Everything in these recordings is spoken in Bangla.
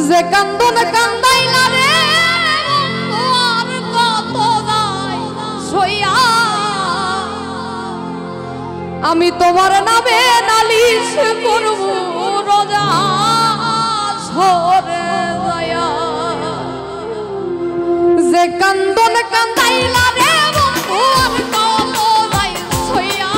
যে কান্দন কান্দাইলা রে আর কত দাই সইয়া আমি তোমার নামে নালিশ করব রোজা সরে দয়া যে কান্দন কান্দাইলা রে বন্ধু আর কত দাই সইয়া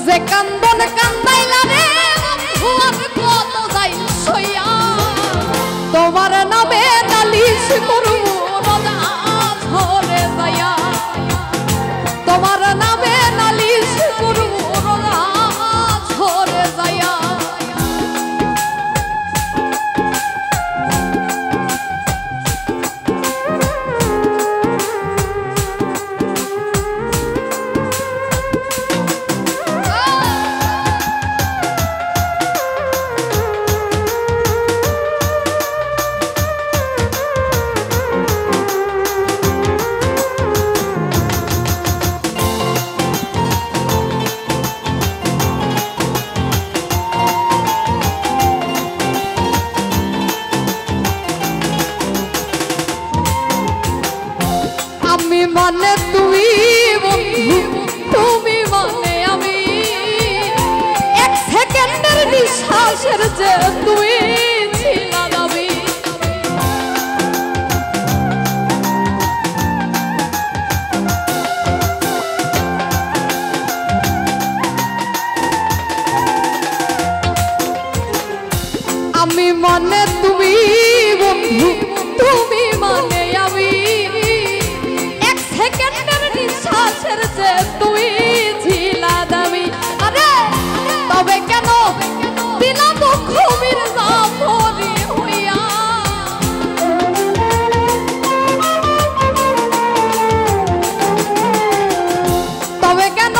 যে কান্দন কান্দাইলা রে বন্ধু আর কত দাই সইয়া তোমার নামে নালিশ করব রোজা সরে দয়া তোমার নামে নালিশ করব রোজা সরে দয়া মানে তুমি বন্ধু তুমি মানে আমি এক সেকেন্ডের নিঃশ্বাসের যে তুমি ছিলা দাবি আমি মানে তুমি বন্ধু তুমি মানে আমি সেকেন্ডের নিঃশ্বাসের যে তুই ছিলা দামি আরে তবে কেন দিলা দুঃখ মির্জা ভরি হইয়া তবে কেন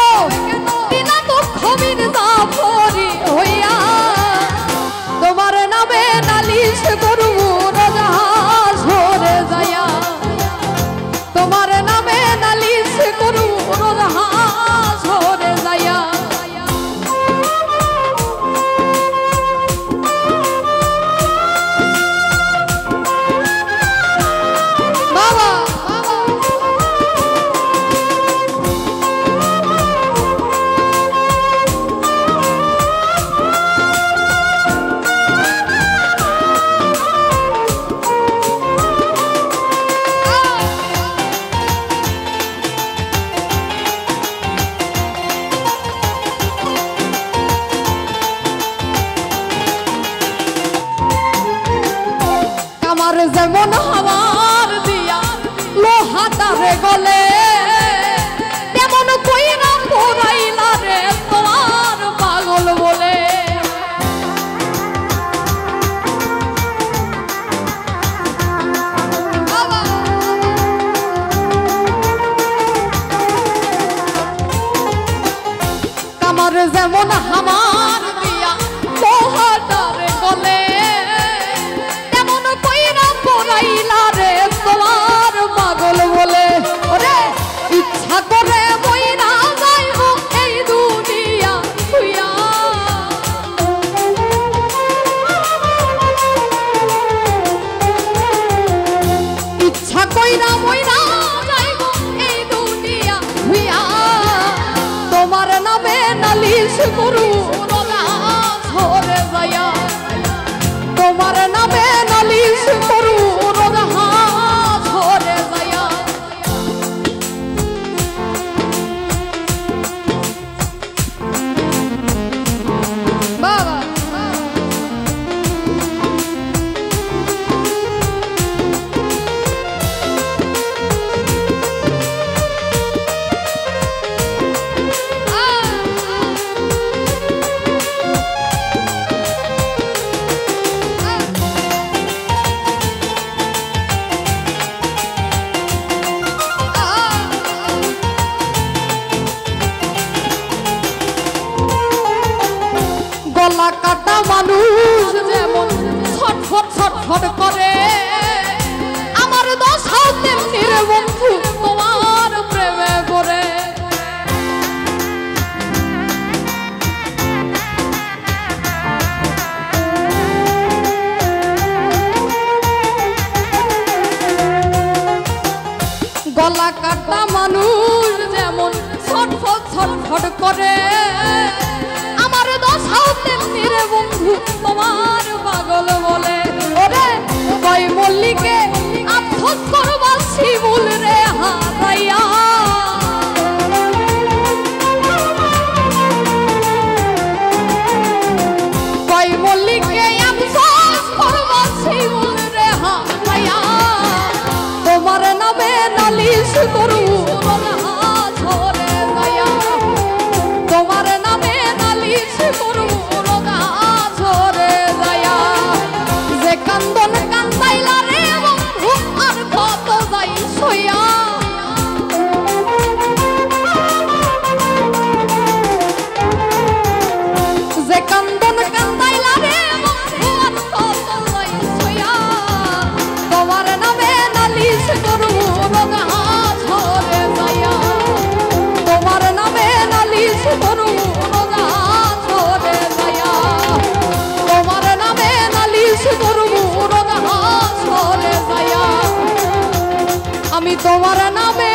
দিলা দুঃখ মির্জা ভরি হইয়া তোমার নামে নালিশ করব রোজা সরে যায়া তোমার নামে নালিশ করব রোজা সরে যায়া বাবা আমার যেমন হাওয়ার দিয়া লোহাটারে গলে তেমন কইরা পোড়াইলা রে তোমার পাগল বলে আমার যেমন হাওয়ার দিয়া লোহাটারে গলে পোড়াইলা রে তোমার পাগল বলে ওরে ইচ্ছা করে বইরা যাইব এই দুনিয়া ছুঁয়া ইচ্ছা কইরা বইরা যাইব এই দুনিয়া ছুঁয়া তোমার নামে নালিশ করু রোজা সরে যায়া তোমার নামে নালিশ করু রোজা সরে যায়া বাবা গলা কাটা মানুষ যেমন ছটফট ছটফট করে আমার দশাও তেমনি রে বন্ধু তোমার প্রেমে পড়ে ছটফট করে আমার দশাও তেমনি রে বন্ধু তোমার পাগল বলে ওরে কয় মল্লিকে আফসোস করবা শিমুল রে হারাইয়া কয় মল্লিকে আফসোস করবা শিমুল রে হারাইয়া তোমার নামে নালিশ করু ঝরে যায়া তোমার নামে নালিশ করু ঝরে যায়া যে কান্দন কান্দাইলা রে বন্ধু আর কত যাই সইয়া যে কান্দন কান্দাইলা রে বন্ধু আর কত যাই সইয়া তোমার নামে নালিশ করু ঝরে যায়া তোমার নামে নালিশ করু ঝরে যায়া তোমার নামে নালিশ করু ঝরে যায়া আমি তোমার নামে